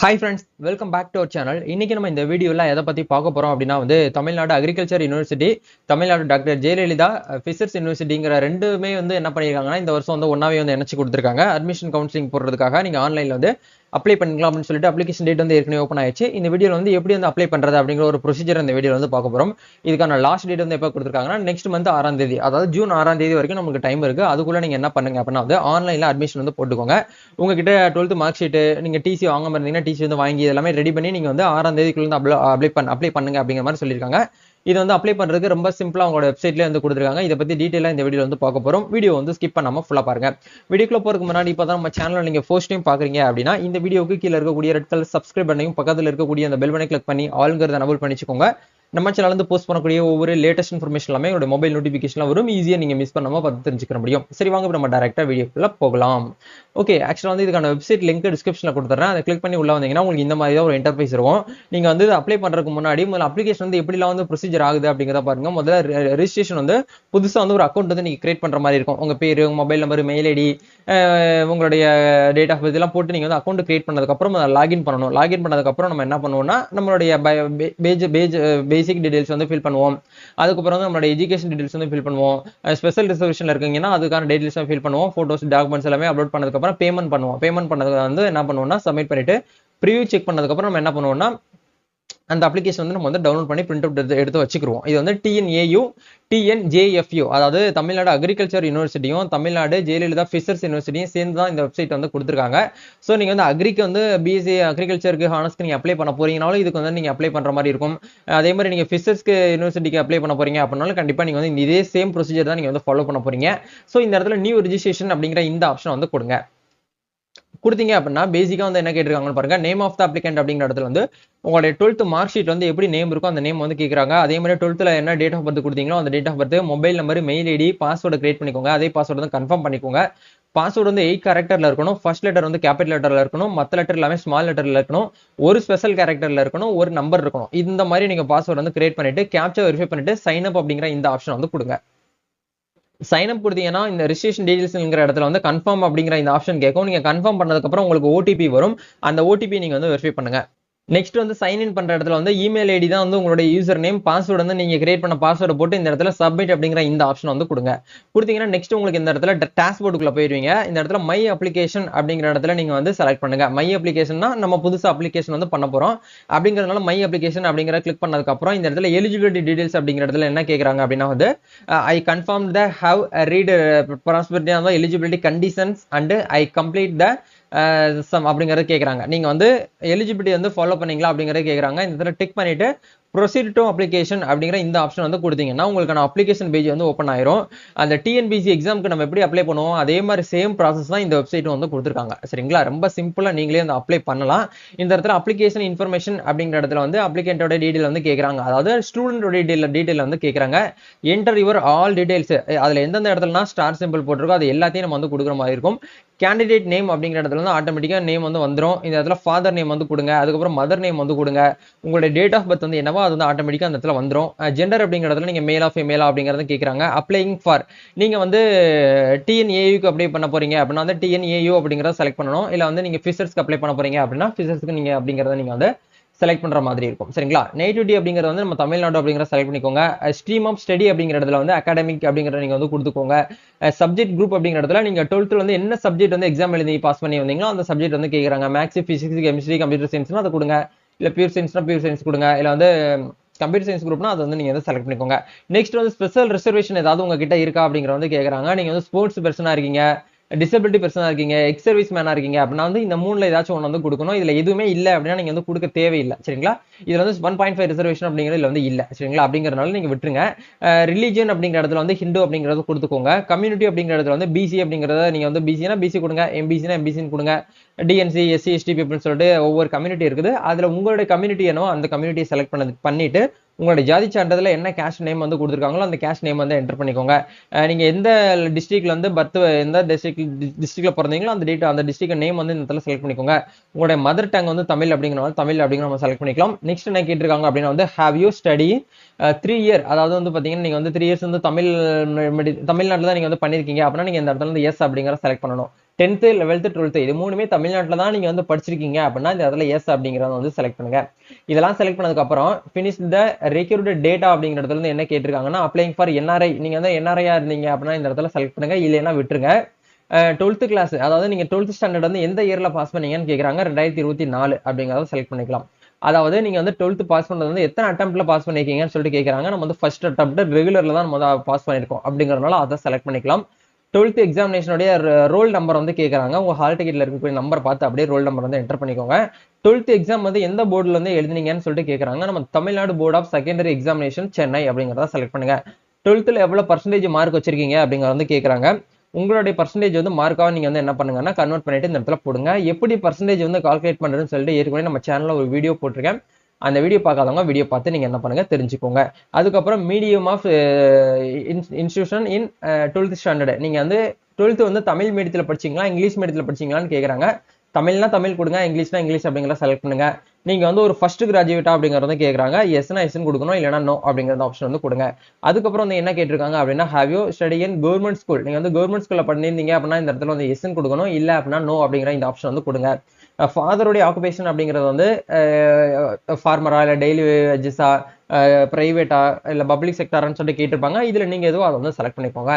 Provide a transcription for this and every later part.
Hi friends, welcome back to our channel. இன்னைக்கு நம்ம இந்த வீடியோவில் எதை பற்றி பார்க்க போகிறோம் அப்படின்னா Tamil Nadu agriculture university, Tamil Nadu doctor Jayalalithaa fishers யூனிவர்சிட்டிங்கிற ரெண்டுமே என்ன பண்ணியிருக்காங்கன்னா இந்த வருஷம் ஒன்றாவே இணைச்சு கொடுத்துருக்காங்க. அட்மிஷன் கவுன்சிலிங் போடுறதுக்காக நீங்கள் ஆன்லைனில் அப்ளை பண்ணிக்கலாம் அப்படின்னு சொல்லிட்டு அப்ளிகேஷன் டேட் ஏற்கனவே ஓப்பன் ஆயிடுச்சு. இந்த வீடியோவில் எப்படி அப்ளை பண்ணுறது அப்படிங்கிற ஒரு ப்ரொசீஜர் இந்த வீடியோவில் பார்க்க போகிறோம். இதுக்கான லாஸ்ட் டேட் எப்போ கொடுத்துருக்காங்கன்னா நெக்ஸ்ட் மந்த் 6ஆம் தேதி, அதாவது ஜூன் 6ஆம் தேதி வரைக்கும் நமக்கு டைம் இருக்குது. அதுக்குள்ளே நீங்கள் என்ன பண்ணுங்க அப்படின்னா ஆன்லைனில் அட்மிஷன் போட்டுக்கோங்க. உங்ககிட்ட 12th மார்க் ஷீட்டு, நீங்கள் டிசி வாங்காம இருந்தீங்கன்னா டிசி வாங்கி எல்லாமே ரெடி பண்ணி நீங்கள் 6ஆம் தேதிக்குள்ள அப்ளை பண்ணுங்க அப்படிங்கிற மாதிரி சொல்லியிருக்காங்க. இது அப்ளை பண்றதுக்கு ரொம்ப சிம்பிளா உங்களோட வெப்சைட்ல கொடுத்துருக்காங்க. இதை பத்தி டீடைலா இந்த வீடியோ பார்க்க போறோம். வீடியோ ஸ்கிப் பண்ணாம ஃபுல்லா பாருங்க. வீடியோக்குள்ள போறதுக்கு முன்னாடி இப்பதான் நம்ம சேனல் நீங்க ஃபர்ஸ்ட் டைம் பாக்குறீங்க அப்படின்னா இந்த வீடியோக்கு கீழே இருக்கக்கூடிய ரெட் கலர் சப்ஸ்கிரைப் பண்ணையும் பக்கத்துல இருக்கக்கூடிய அந்த பெல் பட்டனை கிளிக் பண்ணி ஆல்ங்கிறத எனேபிள் பண்ணிச்சுக்கோங்க. நம்ம சேனல் போஸ்ட் பண்ணக்கூடிய ஒவ்வொரு லேட்டஸ்ட் இன்ஃபர்மேஷன் எல்லாமே உங்களோட மொபைல் நோட்டிஃபிகேஷன் வரும். ஈஸியா நீங்க மிஸ் பண்ணாம பார்த்து தெரிஞ்சுக்க முடியும். சரி, வாங்க நம்ம டைரக்டா வீடியோக்குள்ள போகலாம். ஓகே, ஆக்சுவலா இதுக்கான வெப்சைட் லிங்க் டிஸ்கிரிப்ஷன்ல கொடுத்துறேன். அதை கிளிக் பண்ணி உள்ள வந்தீங்கன்னா உங்களுக்கு இந்த மாதிரி தான் ஒரு இன்டர்ஃபேஸ் இருக்கும். நீங்க அப்ளை பண்றதுக்கு முன்னாடி முதல்ல அப்ளிகேஷன் எப்படிலாம் ப்ரொசீஜர் ஆகுது அப்படிங்கிறத பாருங்க. முதல்ல ரெஜிஸ்ட்ரேஷன் புதுசா ஒரு அக்கௌண்ட் நீங்க கிரியேட் பண்ற மாதிரி இருக்கும். உங்க பேரு, உங்க மொபைல் நம்பர், மெயில் ஐடி, உங்களுடைய டேட் ஆஃப் பர்த் எல்லாம் போட்டு நீங்க அக்கௌண்ட் கிரியேட் பண்ணதுக்கு அப்புறம் லாகின் பண்ணணும். லாகின் பண்ணதுக்கு அப்புறம் நம்ம என்ன பண்ணுவோம்னா நம்மளுடைய பேசிக் டீடைல்ஸ் ஃபில் பண்ணுவோம். அதுக்கப்புறம் நம்மளோட எஜுகேஷன் டீடைல்ஸ் ஃபில் பண்ணுவோம். ஸ்பெஷல் ரிசர்வேஷன்ல இருக்கீங்கன்னா அதுக்கான டீடைல்ஸ் ஃபில் பண்ணுவோம். போட்டோஸ், டாக்குமெண்ட்ஸ் எல்லாமே அப்லோட் பண்ணதுக்கு அப்புறம் பேமெண்ட் பண்ணுவோம். பேமெண்ட் பண்ணதுக்கு என்ன பண்ணுவோம்னா சப்மிட் பண்ணிட்டு ப்ரிவியூ செக் பண்ணதுக்கு அப்புறம் நம்ம என்ன பண்ணுவோம்னா அந்த அப்ளிகேஷன் நம்ம டவுன்லோட் பண்ணி பிரிண்ட் அவுட் எடுத்து வச்சுக்கிறோம். இது TNAU TNJFU, அதாவது தமிழ்நாடு அக்ரிகல்ச்சர் யூனிவர்சிட்டியும் தமிழ்நாடு ஜெயலலிதா ஃபிஷர்ஸ் யூனிவர்சிட்டியும் சேர்ந்து தான் இந்த வெப்சைட் கொடுத்துருக்காங்க. ஸோ நீங்க அக்ரிக்கு பிஎஸ்சி அக்ரிகல்ச்சருக்கு ஹானர்ஸ்க்கு நீங்க அப்ளை பண்ண போறீங்கனாலும் இதுக்கு நீங்க அப்ளை பண்ற மாதிரி இருக்கும். அதே மாதிரி நீங்க ஃபிஷர்ஸ்க்கு யூனிவர்சிட்டிக்கு அப்ளை பண்ண போறீங்க அப்படின்னாலும் கண்டிப்பா நீங்க இதே சேம் ப்ரொசீஜர் தான் நீங்க ஃபாலோ பண்ண போறீங்க. ஸோ இந்த இடத்துல நியூ ரெஜிஸ்ட்ரேஷன் அப்படிங்கிற இந்த ஆப்ஷன் கொடுங்க. கொடுத்தீங்க அப்படின்னா பேசிக்கா என்ன கேட்டிருக்காங்கன்னு பாருங்க. நேம் ஆஃப் த அப்ளிகன்ட் அப்படிங்கிற இடத்துல உங்களுடைய 12th மார்க் ஷீட் எப்படி நேம் இருக்கும் அந்த நேம் கேட்கறாங்க. அதே மாதிரி 12th என்ன டேட் ஆஃப் பர்த் கொடுத்தீங்களோ அந்த date of birth, mobile number, mail ID, password create பண்ணிக்கோங்க. அதே பாஸ்வேர்டு கன்ஃபார்ம் பண்ணிக்கோங்க. பாஸ்வேர்டு 8 கேரக்டர்ல இருக்கணும். ஃபர்ஸ்ட் லெட்டர் கேபிட்டல் லெட்டர்ல இருக்கணும். மற்ற லெட்டர் எல்லாமே ஸ்மால் லெட்டர்ல இருக்கணும். ஒரு ஸ்பெஷல் கேரக்டர்ல இருக்கணும். ஒரு நம்பர் இருக்கணும். இந்த மாதிரி நீங்க பாஸ்வேர்டு கிரியேட் பண்ணிட்டு கேப்சா வெரிஃபை பண்ணிட்டு சைன் அப் அப்படிங்கிற இந்த ஆப்ஷன் கொடுங்க. சைன் அப் கொடுத்தீங்கன்னா இந்த ரெஜிஸ்ட்ரேஷன் டீடைல்ஸ்ங்கிற இடத்துல கன்ஃபார்ம் அப்படிங்கிற இந்த ஆப்ஷன் கேட்கும். நீங்க கன்ஃபார்ம் பண்ணதுக்கு அப்புறம் உங்களுக்கு ஓடிபி வரும். அந்த ஓடிபி நீங்க வெரிஃபை பண்ணுங்க. நெக்ஸ்ட் சைன் இன் பண்ற இடத்துல இமெயில் ஐடி தான் உங்களுடைய யூசர் நேம். பாஸ்வேர்டு நீங்க கிரியேட் பண்ண பாஸ்வேர்டு போட்டு இந்த இடத்துல சப்மிட் அப்படிங்கிற இந்த ஆப்ஷன் கொடுங்க. கொடுத்தீங்கன்னா நெக்ஸ்ட் உங்களுக்கு இந்த இடத்துல டாஷ்போர்டுக்குள்ள போயிருவீங்க. இந்த இடத்துல மை அப்ளிகேஷன் அப்படிங்கிற இடத்துல நீங்க செலக்ட் பண்ணுங்க. மை அப்ளிகேஷன்னா நம்ம புதுசா அப்ளிகேஷன் பண்ண போறோம் அப்படிங்கறதுனால மை அப்ளிகேஷன் அப்படிங்கிற கிளிக் பண்ணதுக்கு அப்புறம் இந்த இடத்துல எலிஜிபிலிட்டி டீடைல்ஸ் அப்படிங்கிற இடத்துல என்ன கேக்குறாங்க அப்படின்னா I confirm the have read prosperity of eligibility conditions and I complete the அப்படிங்கறத கேக்குறாங்க. நீங்க எலிஜிபிலிட்டி ஃபாலோ பண்ணீங்களா அப்படிங்கறத கேக்குறாங்க. இந்த இடத்துல டிக் பண்ணிட்டு ப்ரொசீட் டு அப்ளிகேஷன் அப்படிங்கிற இந்த ஆப்ஷன் கொடுத்தீங்கன்னா உங்களுக்கான அப்ளிகேஷன் பேஜ் ஓப்பன் ஆயிரும். அந்த டிஎன்பிசி எக்ஸாம்க்கு நம்ம எப்படி அப்ளை பண்ணுவோம் அதே மாதிரி சேம் ப்ராசஸ் தான் இந்த வெப்சைட் கொடுத்துருக்காங்க. சரிங்களா, ரொம்ப சிம்பிளா நீங்களே அப்ளை பண்ணலாம். இந்த இடத்துல அப்ளிகேஷன் இன்ஃபர்மேஷன் அப்படிங்கிற இடத்துல அப்ளிகேண்டோட டீடைல் கேக்குறாங்க. அதாவது ஸ்டூடெண்டோட டீடைல் கேக்குறாங்க. Enter your all details. அதுல எந்தெந்த இடத்துலனா ஸ்டார் சிம்பிள் போட்டிருக்கோ அது எல்லாத்தையும் நம்ம கொடுக்குற மாதிரி இருக்கும். கேண்டிடேட் நேம் அப்படிங்கிற இடத்துல ஆட்டோமேட்டிக்கா நேம் வந்துரும். இந்த இடத்துல ஃபாதர் நேம் கொடுங்க. அதுக்கப்புறம் மதர் நேம் கொடுங்க. உங்களுடைய டேட் ஆஃப் பர்த் என்னவோ அது ஆட்டோமேட்டிக்கா அந்த இடத்துல வந்துரும். ஜெண்டர் அப்படிங்கிற இடத்துல நீங்க மேலா ஃபீமேலா அப்படிங்கறத கேக்குறாங்க. அப்ளையிங் ஃபார் நீங்க டிஎன்ஏயுக்கு அப்ளை பண்ண போறீங்க அப்படின்னா டிஎன்ஏயு அப்படிங்கறத செலக்ட் பண்ணணும். இல்ல நீங்க ஃபிஷர்ஸ்க்கு அப்ளை பண்ண போறீங்க அப்படின்னா ஃபிஷர்ஸ்க்கு நீங்க அப்படிங்கறத நீங்க செலக்ட் பண்ற மாதிரி இருக்கும். சரிங்களா, நேட்டிவிட்டி அப்படிங்கறது நம்ம தமிழ்நாடு அப்படிங்கறத செலக்ட் பண்ணிக்கோங்க. ஸ்ட்ரீம் ஆஃப் ஸ்டடி அப்படிங்கிற இடத்துல அகாடமிக் அப்படிங்கறத நீங்க கொடுத்துக்கோங்க. சப்ஜெக்ட் குரூப் அப்படிங்கிற இடத்துல நீங்க 12th என்ன சப்ஜெக்ட் எக்ஸாம் எழுதி பாஸ் பண்ணி வந்தீங்களோ அந்த சப்ஜெக்ட் கேக்குறாங்க. மேத்ஸ், பிசிக்ஸ், கெமிஸ்ட்ரி, கம்ப்யூட்டர் சயின்ஸ்னா அதை கொடுங்க. இல்ல பியூர் சயின்ஸ்னா பியூர் சயின்ஸ் கொடுங்க. இல்ல கம்ப்யூட்டர் சயின்ஸ் குரூப்னா அது நீங்க செலக்ட் பண்ணிக்கோங்க. நெக்ஸ்ட் ஸ்பெஷல் ரிசர்வேஷன் ஏதாவது உங்ககிட்ட இருக்கா அப்படிங்கறத கேக்குறாங்க. நீங்க ஸ்போர்ட்ஸ் பர்சனா இருக்கீங்க, டிசபிலிட்டி பர்சனா இருக்கீங்க, எக்ஸ் சர்வீஸ் மேனா இருக்கீங்க அப்படின்னா இந்த மூணுல ஏதாச்சும் ஒன்று கொடுக்கணும். இதுல எதுவுமே இல்ல அப்படின்னா நீங்க கொடுக்க தேவையில்லை. சரிங்களா, இதுல 1.5 ரிசர்வேஷன் அப்படிங்கிறது இல்ல. சரிங்களா, அப்படிங்கறதுனால நீங்க விட்டுருங்க. ரிலிஜியன் அப்படிங்கிற இடத்துல ஹிந்து அப்படிங்கறத கொடுத்துக்கோங்க. கம்யூனிட்டி அப்படிங்கிற இடத்துல பிசி அப்படிங்கறத நீங்க பிசினா பிசி கொடுங்க, எம்பிசினா எம்பிசின்னு கொடுங்க. டிஎன்சி, எஸ்சி, எஸ்டி பீப்புள்னு சொல்லிட்டு ஒவ்வொரு கம்யூனிட்டி இருக்குது. அதுல உங்களுடைய கம்யூனிட்டி என்னவோ அந்த கம்யூனிட்டியை செலக்ட் பண்ணிட்டு உங்களுடைய ஜாதி சான்றிதழ்ல என்ன கேஷ் நேம் கொடுத்துருக்காங்களோ அந்த கேஷ் நேம் என்டர் பண்ணிக்கோங்க. நீங்க எந்த டிஸ்ட்ரிக்ட்ல பர்த் எந்த டிஸ்ட்ரிக்ட்ல பிறந்தீங்களோ அந்த டேட் அந்த டிஸ்ட்ரிக்ட் நேம் இந்த இடத்துல செலக்ட் பண்ணிக்கோங்க. உங்களுடைய மதர் டங் தமிழ் அப்படிங்கிறனால தமிழ் அப்படிங்கிற நம்ம செலக்ட் பண்ணிக்கலாம். நெக்ஸ்ட் என்ன கேட்டிருக்காங்க அப்படின்னா ஹேவ் யூ ஸ்டடி 3 இயர், அதாவது பாத்தீங்கன்னா நீங்க 3 இயர்ஸ் தமிழ்நாட்டில் தான் நீங்க பண்ணிருக்கீங்க அப்படின்னா நீங்க இந்த இடத்துல எஸ் அப்படிங்கிற செலக்ட் பண்ணணும். 10th 11th 12th இது மூணுமே தமிழ்நாட்டில் தான் நீங்க வந்து படிச்சிருக்கீங்க அப்படின்னா இந்த இடத்துல எஸ் அப்படிங்கிறத வந்து செலக்ட் பண்ணுங்க. இதெல்லாம் செலக்ட் பண்ணதுக்கு அப்புறம் ஃபினிஷ் த ரெக்யூர்டு டேட்டா அப்படிங்கிற இடத்துல இருந்து என்ன கேட்டிருக்காங்கன்னா அப்ளைங் ஃபார் என்ஆர்ஐ. நீங்க வந்து என்ஆர்ஐயா இருந்தீங்க அப்படின்னா இந்த இடத்துல செலக்ட் பண்ணுங்க, இல்லைன்னா விட்டுருங்க. 12th கிளாஸ், அதாவது நீங்க 12th ஸ்டாண்டர்ட் வந்து எந்த இயர்ல பாஸ் பண்ணீங்கன்னு கேட்குறாங்க. 2024 அப்படிங்கிறத செலக்ட் பண்ணிக்கலாம். அதாவது நீங்க வந்து 12th பாஸ் பண்ணது வந்து எத்தனை அட்டம்ப்ட்ல பாஸ் பண்ணிருக்கீங்கன்னு சொல்லிட்டு கேட்கறாங்க. நம்ம வந்து ஃபர்ஸ்ட் அட்டம்ப்ட் ரெகுலர்ல தான் நம்ம பாஸ் பண்ணிருக்கோம் அப்படிங்கறதுனால அதை செலக்ட் பண்ணிக்கலாம். 12th எக்ஸாமினேஷனுடைய ரோல் நம்பர் வந்து கேட்கறாங்க. உங்க ஹால் டிக்கெட்ல இருக்கக்கூடிய நம்பர் பார்த்து அப்படியே ரோல் நம்பர் வந்து என்டர் பண்ணிக்கோங்க. 12th எக்ஸாம் வந்து எந்த போர்டுல வந்து எழுதுனீங்கன்னு சொல்லிட்டு கேட்கறாங்க. நம்ம Tamil Nadu board of secondary examination Chennai அப்படிங்கறத செலக்ட் பண்ணுங்க. 12th எவ்வளவு பர்சன்டேஜ் மார்க் வச்சிருக்கீங்க அப்படிங்கறத வந்து கேட்கறாங்க. உங்களுடைய பர்சன்டேஜ் வந்து மார்க்காக நீங்க வந்து என்ன பண்ணுங்கன்னா கன்வெர்ட் பண்ணிட்டு இந்த இடத்துல போடுங்க. எப்படி பர்சன்டேஜ் வந்து கால்குலேட் பண்றதுன்னு சொல்லிட்டு ஏற்கனவே நம்ம சேனல்ல ஒரு வீடியோ போட்டிருக்கேன். அந்த வீடியோ பார்க்காதவங்க வீடியோ பார்த்து நீங்க என்ன பண்ணுங்க தெரிஞ்சுக்கோங்க. அதுக்கப்புறம் medium of institution in 12th standard. நீங்க வந்து 12th வந்து தமிழ் மீடியத்தில் படிச்சீங்களா இங்கிலீஷ் மீடியத்தில் படிச்சீங்களான்னு கேட்குறாங்க. தமிழ்னா தமிழ் கொடுங்க, இங்கிலீஷ்னா இங்கிலீஷ் அப்படிங்கிறத செலக்ட் பண்ணுங்க. நீங்க வந்து ஒரு ஃபர்ஸ்ட் கிராஜுவேட்டா அப்படிங்கறத கேட்கறாங்க. எஸ்னா எஸ்ன்னு கொடுக்கணும், இல்லைன்னா நோ அப்படிங்கிற ஆப்ஷன் வந்து கொடுங்க. அதுக்கப்புறம் வந்து என்ன கேட்டிருக்காங்க அப்படின்னா have you study in government school. நீங்க வந்து கவர்மெண்ட் ஸ்கூல்ல பண்ணிருந்தீங்க அப்படின்னா இந்த இடத்துல வந்து எஸ்ன்னு கொடுக்கணும், இல்ல அப்படின்னா நோ அப்படிங்கிற இந்த ஆப்ஷன் வந்து கொடுங்க. ஃபாதருடைய ஆக்குபேஷன் அப்படிங்கிறது வந்து ஃபார்மரா இல்ல டெய்லி வேஜஸா, பிரைவேட்டா இல்ல பப்ளிக் செக்டார்னு சொல்லிட்டு கேட்டிருப்பாங்க. இதுல நீங்க எதுவும் அதை வந்து செலக்ட் பண்ணிக்கோங்க.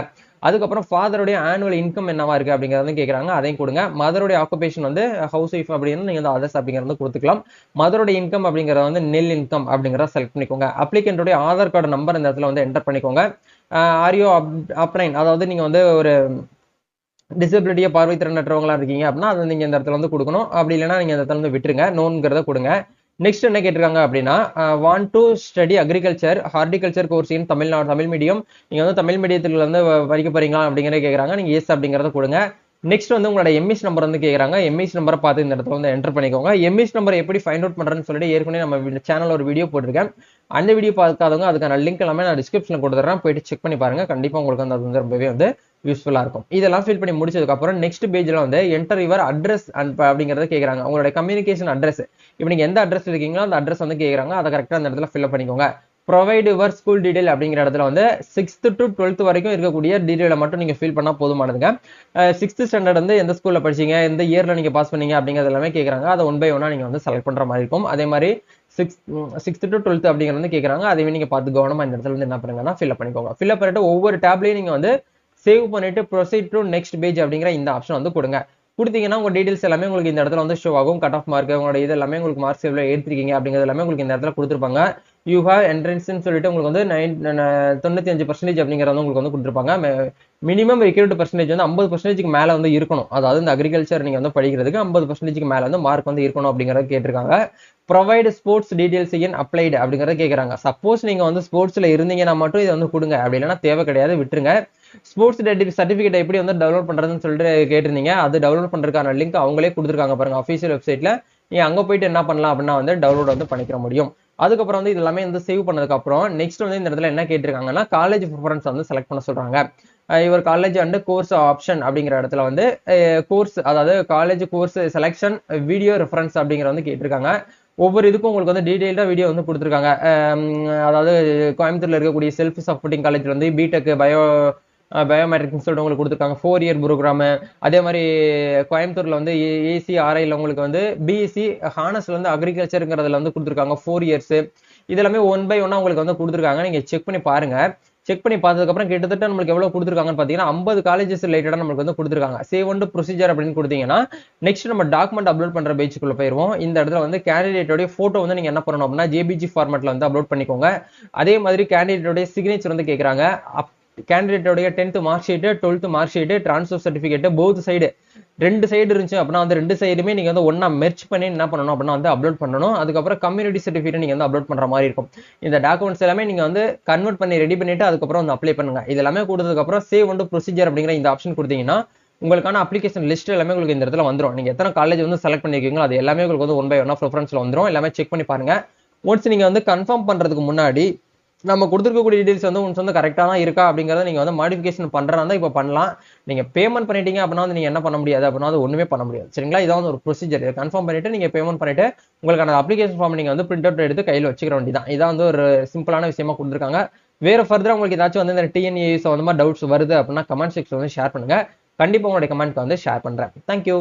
அதுக்கப்புறம் ஃபாதருடைய ஆனுவல் இன்கம் என்னவா இருக்கு அப்படிங்கறத கேட்கறாங்க, அதையும் கொடுங்க. மதருடைய ஆக்குபேஷன் வந்து ஹவுஸ் ஒய்ஃப் அப்படின்னு நீங்க வந்து அதர்ஸ் அப்படிங்கறது கொடுத்துக்கலாம். மதருடைய இன்கம் அப்படிங்கறத வந்து நெல் இன்கம் அப்படிங்கறத செலக்ட் பண்ணிக்கோங்க. அப்ளிகண்டோட ஆதார் கார்டு நம்பர் இந்த இடத்துல வந்து என்டர் பண்ணிக்கோங்க. ஆரியோ அப்ரைன், அதாவது நீங்க வந்து ஒரு டிசபிலிட்டியா பார்வை திறனற்றவங்களா இருக்கீங்க அப்படின்னா அது நீங்க இந்த இடத்துல வந்து கொடுக்கணும். அப்படி இல்லைன்னா நீங்க இந்த இடத்துல வந்து விட்டுருங்க, நோன்கிறத கொடுங்க. நெக்ஸ்ட் என்ன கேட்டிருக்காங்க அப்படின்னா want to study agriculture horticulture course in Tamil Nadu Tamil medium. நீங்க வந்து தமிழ் மீடியத்துல வந்து படிக்க போறீங்களா அப்படிங்கிறத கேட்கறாங்க. நீங்க எஸ் அப்படிங்கறத கொடுங்க. நெக்ஸ்ட் வந்து உங்களோட எம்இஸ் நம்பர் வந்து கேட்கறாங்க. எம்இஸ் நம்பரை பார்த்து இந்த இடத்துல வந்து என்டர் பண்ணிக்கோங்க. எம்இஸ் நம்பர் எப்படி ஃபைண்ட் அவுட் பண்றதுன்னு சொல்லிட்டு ஏற்கனவே நம்ம சேனல் ஒரு வீடியோ போட்டிருக்கேன். அந்த வீடியோ பார்க்காதவங்க அதுக்கான லிங்க் எல்லாமே நான் டிஸ்கிரிப்ஷன்ல கொடுத்துறேன், போயிட்டு செக் பண்ணி பாருங்க. கண்டிப்பா உங்களுக்கு வந்து அது வந்து ரொம்பவே வந்து யூஸ்ஃபுல்லா இருக்கும். இதெல்லாம் ஃபில் பண்ணி முடிச்சதுக்கு அப்புறம் நெக்ஸ்ட் பேஜ்ல வந்து என்டர் யுவர் அட்ரஸ் அப்படிங்கறத கேட்கறாங்க. உங்களோட கம்யூனிகேஷன் அட்ரஸ், இப்போ நீங்க எந்த அட்ரஸ் இருக்கீங்களோ அந்த அட்ரஸ் வந்து கேட்கறாங்க. அதை கரெக்டா அந்த இடத்துல ஃபில் பண்ணிக்கோங்க. ப்ரொவைட் யுவர் ஸ்கூல் டீடைல் அப்படிங்கிற இடத்துல வந்து 6th to 12th வரைக்கும் இருக்கக்கூடிய டீடைலை மட்டும் நீங்க ஃபில் பண்ணா போதுமானதுங்க. 6th ஸ்டாண்டர்ட் வந்து எந்த ஸ்கூல்ல படிச்சீங்க, எந்த இயர்ல நீங்க பாஸ் பண்ணீங்க அப்படிங்கிறது எல்லாமே கேட்கறாங்க. அதை ஒன் பை ஒன்னா நீங்க வந்து செலக்ட் பண்ற மாதிரி இருக்கும். அதே மாதிரி 6th to 12th அப்படிங்கிறது வந்து கேட்கறாங்க. அதையும் நீங்க பார்த்து கவனமா இந்த இடத்துல வந்து என்ன பண்ணுங்கன்னா ஃபில் பண்ணிக்கோங்க. ஃபில் பண்ணிட்டு ஒவ்வொரு டேப்லயும் நீங்க வந்து சேவ் பண்ணிட்டு ப்ரொசீட் டு நெக்ஸ்ட் பேஜ் அப்படிங்கிற இந்த ஆப்ஷன் வந்து கொடுங்க. கொடுத்தீங்கன்னா உங்க டீடைல்ஸ் எல்லாமே உங்களுக்கு இந்த இடத்துல வந்து ஷோ ஆகும். கட் ஆஃப் மார்க், உங்களோட இது எல்லாமே உங்களுக்கு மார்க்ஸ் எவ்வளவு எடுத்திருக்கீங்க அப்படிங்கிறது எல்லாமே உங்களுக்கு இந்த இடத்துல கொடுத்துருப்பாங்க. யூ ஹேவ் என்ட்ரன்ஸ்ன்னு சொல்லிட்டு உங்களுக்கு வந்து 95% அப்படிங்கிறத உங்களுக்கு வந்து கொடுத்துருப்பாங்க. மினிமம் ரெக்யூர்ட் பர்சன்டேஜ் வந்து 50% மேல வந்து இருக்கணும். அதாவது இந்த அக்ரிகல்ச்சர் நீங்க வந்து படிக்கிறதுக்கு 50% மேல வந்து மார்க் வந்து இருக்கணும் அப்படிங்கறத கேட்டிருக்காங்க. ப்ரொவைட் ஸ்போர்ட்ஸ் டீடைல்ஸ் இன் அப்ளைடு அப்படிங்கறத கேட்கறாங்க. சப்போஸ் நீங்க வந்து ஸ்போர்ட்ஸ்ல இருந்தீங்கன்னா மட்டும் இதை வந்து கொடுங்க, அப்படி இல்லைன்னா தேவை கிடையாது, விட்டுருங்க. ஸ்போர்ட்ஸ் சர்டிபிகேட் எப்படி வந்து டவுன்லோட் பண்றதுன்னு சொல்லிட்டு கேட்டிருந்தீங்க. அது டவுன்லோட் பண்றதுக்கான லிங்க் அவங்களே கொடுத்துருக்காங்க பாருங்க அஃபீஷியல் வெப்சைட்ல. நீங்க அங்க போயிட்டு என்ன பண்ணலாம் அப்படின்னா வந்து டவுன்லோட் வந்து பண்ணிக்க முடியும். அதுக்கப்புறம் வந்து இது எல்லாமே வந்து சேவ் பண்ணதுக்கு அப்புறம் நெக்ஸ்ட் வந்து இந்த இடத்துல என்ன கேட்டிருக்காங்கன்னா காலேஜ் ப்ரிஃபரன்ஸ் வந்து செலக்ட் பண்ண சொல்றாங்க. இவர் காலேஜ் அண்ட் கோர்ஸ் ஆப்ஷன் அப்படிங்கிற இடத்துல வந்து கோர்ஸ், அதாவது college course selection video reference அப்படிங்கிற வந்து கேட்டிருக்காங்க. ஒவ்வொரு இதுக்கும் உங்களுக்கு வந்து டீடைல்டா வீடியோ வந்து கொடுத்துருக்காங்க. அதாவது கோயம்புத்தூர்ல இருக்கக்கூடிய செல்ஃப் சப்போர்ட்டிங் காலேஜ் வந்து பிடெக் பயோமெட்ரிக்ஸ் சொல்லிட்டு உங்களுக்கு கொடுத்துருக்காங்க 4 இயர் ப்ரோக்ராம். அதே மாதிரி கோயம்புத்தூர்ல வந்து ஏசிஆர்ஐல உங்களுக்கு வந்து பிஎஸ்சி ஹானஸ்ல வந்து அக்ரிகல்ச்சருங்கிறதுல வந்து கொடுத்துருக்காங்க 4 இயர்ஸ். இதெல்லாமே ஒன் பை ஒன்னா உங்களுக்கு வந்து கொடுத்துருக்காங்க. நீங்க செக் பண்ணி பாருங்க. செக் பண்ணி பார்த்ததுக்கு அப்புறம் கிட்டத்தட்ட நம்மளுக்கு எவ்வளவு கொடுத்துருக்காங்கன்னு பாத்தீங்கன்னா 50 காலேஜஸ் ரிலேட்டடா நமக்கு வந்து கொடுத்துருக்காங்க. சேவ் வந்து ப்ரொசீஜர் அப்படின்னு கொடுத்தீங்கன்னா நெக்ஸ்ட் நம்ம டாக்குமெண்ட் அப்லோட் பண்ற பேஜுக்குள்ள போயிருவோம். இந்த இடத்துல வந்து கேண்டிடேட்டோட போட்டோ வந்து நீங்க என்ன பண்ணணும் அப்படின்னா ஜேபிஜி ஃபார்மேட்ல வந்து அப்லோட் பண்ணிக்கோங்க. அதே மாதிரி கேண்டிடேட்டோட சிக்னேச்சர் வந்து கேட்கறாங்க. கேண்டிடேட்டோடைய 10th mark sheet, 12th mark sheet, transfer certificate both side 2 side இருந்துச்சு அப்படின்னா வந்து 2 சைடுமே நீங்க வந்து ஒன்னா மெர்ச் பண்ணி என்ன பண்ணணும் அப்படின்னா வந்து அப்லோட் பண்ணணும். அதுக்கப்புறம் கம்யூனிட்டி சர்டிபிகேட் நீங்க வந்து அப்லோட் பண்ற மாதிரி இருக்கும். இந்த டாக்குமெண்ட்ஸ் எல்லாமே நீங்க வந்து கன்வெர்ட் பண்ணி ரெடி பண்ணிட்டு அதுக்கப்புறம் வந்து அப்ளை பண்ணுங்க. இது எல்லாமே கொடுத்ததுக்கு அப்புறம் சேவ் வந்து ப்ரொசீஜர் அப்படிங்கிற இந்த ஆப்ஷன் கொடுத்தீங்கன்னா உங்களுக்கான அப்ளிகேஷன் லிஸ்ட் எல்லாமே உங்களுக்கு இந்த இடத்துல வந்துடும். நீங்க எத்தனை காலேஜ் வந்து செலக்ட் பண்ணிருக்கீங்களோ அது எல்லாமே உங்களுக்கு வந்து ஒன் பை ஒன் ப்ரிஃபரன்ஸ்ல வந்துடும். எல்லாமே செக் பண்ணி பாருங்க. ஒன்ஸ் நீங்க வந்து கன்ஃபார்ம் பண்றதுக்கு முன்னாடி நம்ம கொடுத்துருக்கக்கூடிய டீடைல்ஸ் வந்து உங்களுக்கு வந்து கரெக்டா தான் இருக்கா அப்படிங்கறத நீங்க வந்து மாடிஃபிகேஷன் பண்றதா இப்ப பண்ணலாம். நீங்க பேமெண்ட் பண்ணிட்டீங்க அப்படின்னா வந்து நீங்க என்ன பண்ண முடியாது அப்படின்னா அது ஒண்ணுமே பண்ண முடியாது. சரிங்களா, இதான் வந்து ஒரு ப்ரொசீஜர். கன்ஃபார்ம் பண்ணிட்டு நீங்க பேமெண்ட் பண்ணிட்டு உங்களுக்கான அப்ளிகேஷன் ஃபார்ம் நீங்க வந்து பிரிண்ட் அவுட் எடுத்து கையில வச்சுக்கிற வேண்டியதான். இதான் வந்து ஒரு சிம்பிளான விஷயமா கொடுத்துருக்காங்க. வேற ஃபர்தரா உங்களுக்கு ஏதாச்சும் வந்து இந்த டிஎன்ஏ சம்பந்தமா டவுட்ஸ் வருது அப்படின்னா கமெண்ட் செக்ஷன் வந்து ஷேர் பண்ணுங்க. கண்டிப்பா உங்களுடைய கமெண்ட்க்கு வந்து ஷேர் பண்றேன். தேங்க்யூ.